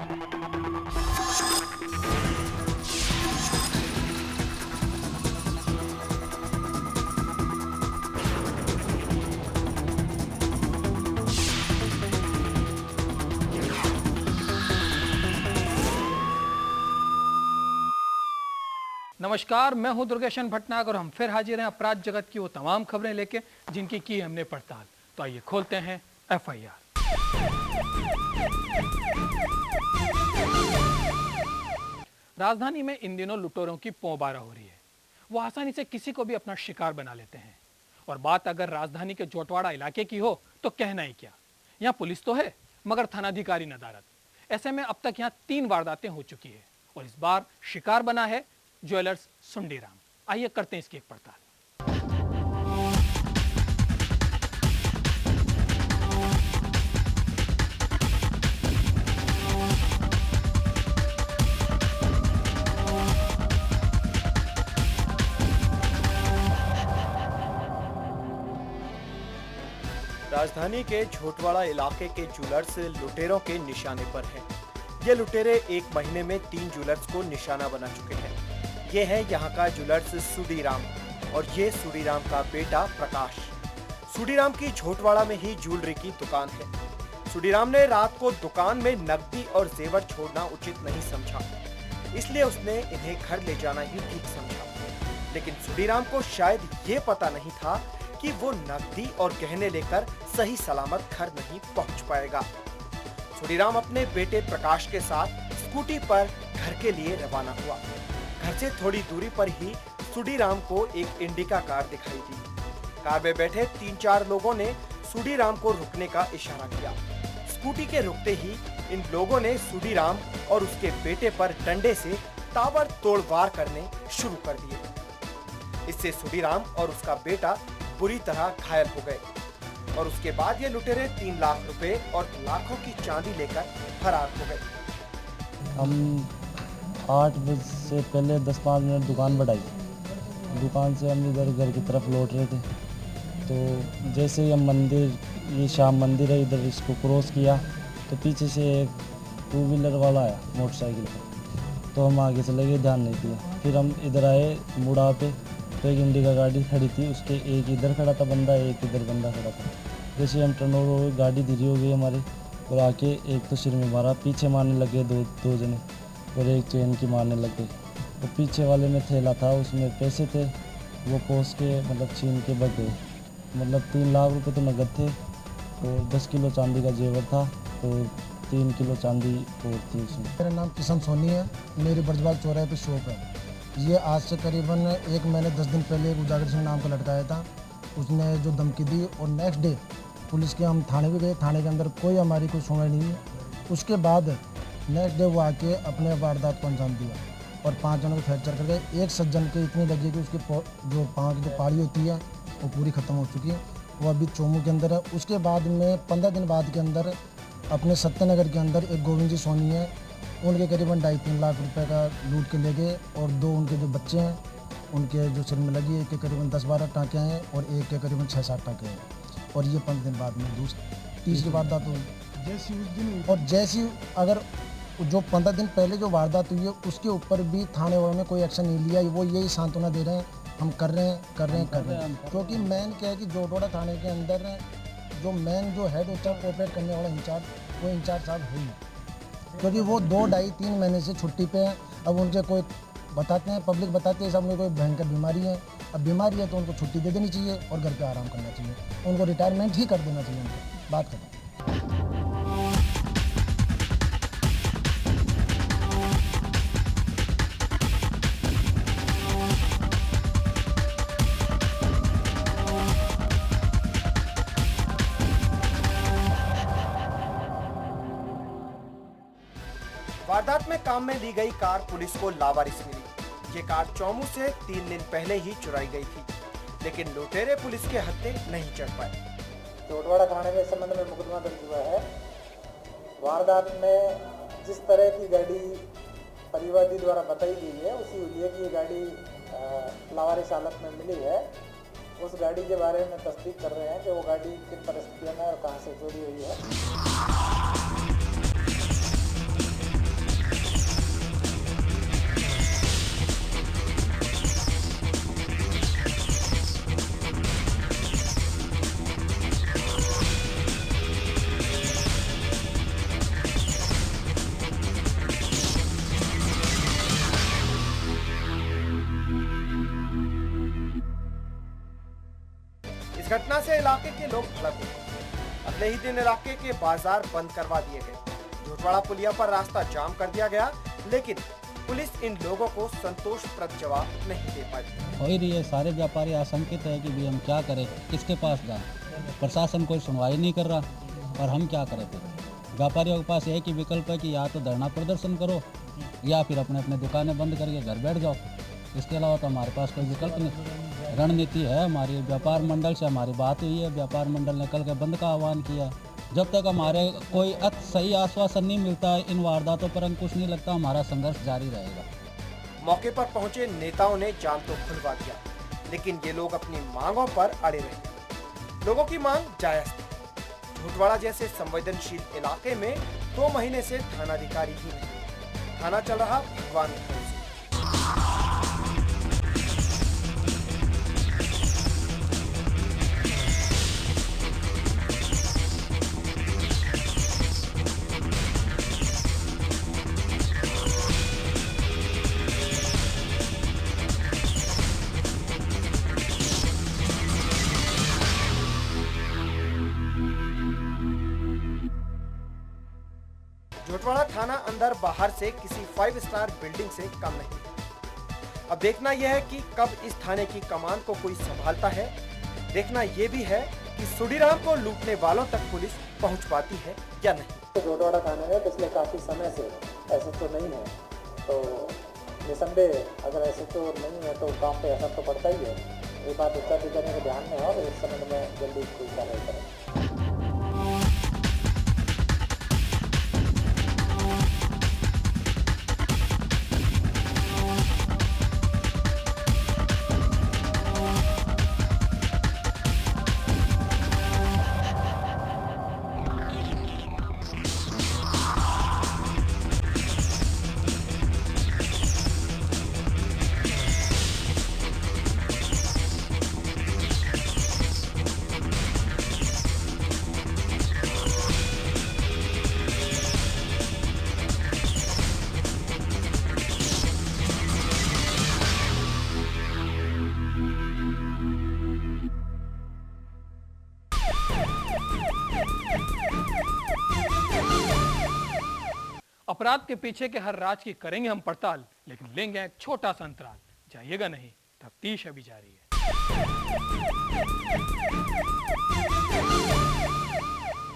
नमस्कार, मैं हूं दुर्गेशन भटनागर और हम फिर हाजिर हैं अपराध जगत की वो तमाम खबरें लेके जिनकी की हमने पड़ताल। तो आइए खोलते हैं एफआईआर। राजधानी में इन दिनों लुटेरों की पोंबारा हो रही है। वो आसानी से किसी को भी अपना शिकार बना लेते हैं। और बात अगर राजधानी के जोटवाड़ा इलाके की हो तो कहना ही क्या। यहाँ पुलिस तो है मगर थानाधिकारी नदारद। ऐसे में अब तक यहाँ 3 वारदातें हो चुकी है और इस बार शिकार बना है ज्वेलर्स सुंडीराम। आइए करते हैं इसकी एक पड़ताल। राजधानी के झोटवाड़ा इलाके के ज्वेलर्स लुटेरों के निशाने पर हैं। ये लुटेरे एक महीने में 3 ज्वेलर्स को निशाना बना चुके हैं। ये है यहाँ का ज्वेलर्स सुडीराम और ये सुडीराम का बेटा प्रकाश। सुडीराम की झोटवाड़ा में ही ज्वेलरी की दुकान है। सुडीराम ने रात को दुकान में नकदी और जेवर छोड़ना उचित नहीं समझा, इसलिए उसने इन्हें घर ले जाना ही ठीक समझा। लेकिन सुडीराम को शायद ये पता नहीं था कि वो नकदी और गहने लेकर सही सलामत घर नहीं पहुंच पाएगा। सुडीराम अपने बेटे प्रकाश के साथ स्कूटी पर घर के लिए रवाना हुआ। घर से थोड़ी दूरी पर ही सुडीराम को एक इंडिका कार दिखाई दी। कार में बैठे 3-4 लोगों ने सुडीराम को रुकने का इशारा किया। स्कूटी के रुकते ही इन लोगों ने सुडीराम और उसके बेटे पर डंडे से ताबड़तोड़ वार करने शुरू कर दिए। इससे सुडीराम और उसका बेटा बुरी तरह घायल हो गए और उसके बाद ये लुटेरे 3 लाख रुपए और लाखों की चांदी लेकर फरार हो गए। हम 8 बजे से पहले 10-5 मिनट दुकान बढ़ाई। दुकान से हम इधर घर की तरफ लौट रहे थे, तो जैसे ही हम मंदिर, ये शाम मंदिर है, इधर इसको क्रॉस किया तो पीछे से एक 2 व्हीलर वाला आया मोटरसाइकिल पर। तो हम आगे चले गए, ध्यान नहीं दिया। फिर हम इधर आए मुड़ा पे, तो एक इंडिका गाड़ी खड़ी थी, उसके एक इधर खड़ा था बंदा, एक इधर बंदा खड़ा था। जैसे हम टर्न ओवर हो, गाड़ी धीरे हो गई हमारी और आके एक तो सिर में मारा, पीछे मारने लगे दो जने और एक चेन की मारने लग गई। और पीछे वाले में थैला था, उसमें पैसे थे, वो कोस के मतलब छीन के बच गए। मतलब 3 लाख रुपए तो नगद थे और 10 किलो चांदी का जेवर था और 3 किलो चांदी और थी उसमें। मेरा नाम किशन सोनी है, मेरी ब्रजवाल चौराहे पे शॉप है। ये आज से करीबन 1 महीने 10 दिन पहले एक उजागर सिंह नाम का लड़का आया था, उसने जो धमकी दी और नेक्स्ट डे पुलिस के हम थाने भी गए। थाने के अंदर कोई हमारी कोई सुनवाई नहीं हुई। उसके बाद नेक्स्ट डे वो आके अपने वारदात को अंजाम दिया और 5 जनों को फ्रैक्चर कर गए। एक सज्जन के इतनी लगी कि उसकी जो पाँव की जो पाड़ी होती है वो पूरी ख़त्म हो चुकी है, वो अभी चोमू के अंदर है। उसके बाद में 15 दिन बाद के अंदर अपने सत्यनगर के अंदर एक गोविंद जी सोनी है, उनके करीबन 2.5-3 लाख रुपए का लूट के ले गए और 2 उनके जो बच्चे हैं उनके जो सिर में लगी है, एक के करीबन 10-12 टाँके हैं और एक के करीबन 6-7 टाँके हैं। और ये 15 दिन बाद में तीसरी वारदात हुई। जैसी उस दिन और जैसी अगर जो 15 दिन पहले जो वारदात हुई है उसके ऊपर भी थाने वालों ने कोई एक्शन नहीं लिया। वो यही सांत्वना दे रहे हैं, हम कर रहे हैं। क्योंकि मेन क्या है कि जोटवाड़ा थाने के अंदर जो मेन जो हेड होता है कोऑपरेट करने वाला इंचार्ज, वो इंचार्ज साहब है ही, क्योंकि वो 2-2.5-3 महीने से छुट्टी पे हैं। अब उनसे कोई बताते हैं, पब्लिक बताते हैं साहब कोई भयंकर बीमारी है। अब बीमारी है तो उनको छुट्टी दे देनी चाहिए और घर पे आराम करना चाहिए, उनको रिटायरमेंट ही कर देना चाहिए। उनको बात खत्म। वारदात में काम में ली गई कार पुलिस को लावारिस मिली। ये कार चौमू से 3 दिन पहले ही चुराई गई थी, लेकिन लुटेरे पुलिस के हत्थे नहीं चढ़ पाए। जोटवाड़ा थाने में इस संबंध में मुकदमा दर्ज हुआ है। वारदात में जिस तरह की गाड़ी परिवादी द्वारा बताई गई है उसी लिए कि ये गाड़ी लावारिस हालत में मिली है। उस गाड़ी के बारे में तस्दीक कर रहे हैं कि वो गाड़ी किन परिस्थितियों में और कहां से चोरी हुई है। इस घटना से इलाके के लोग भड़क उठे। अगले ही दिन इलाके के बाजार बंद करवा दिए गए। झोटवाड़ा पुलिया पर रास्ता जाम कर दिया गया, लेकिन पुलिस इन लोगों को संतोषप्रद जवाब नहीं दे पाई। हो ही रही है, सारे व्यापारी आशंकित है कि भी हम क्या करें, किसके पास जाएं। प्रशासन कोई सुनवाई नहीं कर रहा और हम क्या करें। फिर व्यापारियों के पास एक ही विकल्प है कि या तो धरना प्रदर्शन करो या फिर अपने अपने दुकानें बंद करके घर बैठ जाओ। इसके अलावा तो हमारे पास कोई विकल्प नहीं। रणनीति है हमारी, व्यापार मंडल से हमारी बात हुई है, व्यापार मंडल ने कल के बंद का आह्वान किया। जब तक हमारे कोई सही आश्वासन नहीं मिलता है इन वारदातों पर अंकुश नहीं लगता, हमारा संघर्ष जारी रहेगा। मौके पर पहुंचे नेताओं ने जाम तो खुलवा दिया, लेकिन ये लोग अपनी मांगों पर अड़े रहे। लोगों की मांग जायज थी। झोटवाड़ा जैसे संवेदनशील इलाके में 2 महीने से थानाधिकारी ही नहीं, थाना चल रहा भगवान भरोसे। झोटवाड़ा थाना अंदर बाहर से किसी 5 स्टार बिल्डिंग से कम नहीं है। अब देखना यह है कि कब इस थाने की कमान को कोई संभालता है। देखना यह भी है कि सुडीराम को लूटने वालों तक पुलिस पहुंच पाती है या नहीं। झोटवाड़ा थाने में पिछले काफ़ी समय से SHO नहीं है, तो निसंदेह अगर SHO नहीं है तो काम पे असर तो पड़ता ही है। ये बात उच्चाधिकारी के ध्यान में है और इस संबंध में जल्दी कोई कार्रवाई करें। अपराध के पीछे के हर राज की करेंगे हम पड़ताल, लेकिन लेंगे एक छोटा सा अंतराल। जाइएगा नहीं, तफ्तीश अभी जारी है।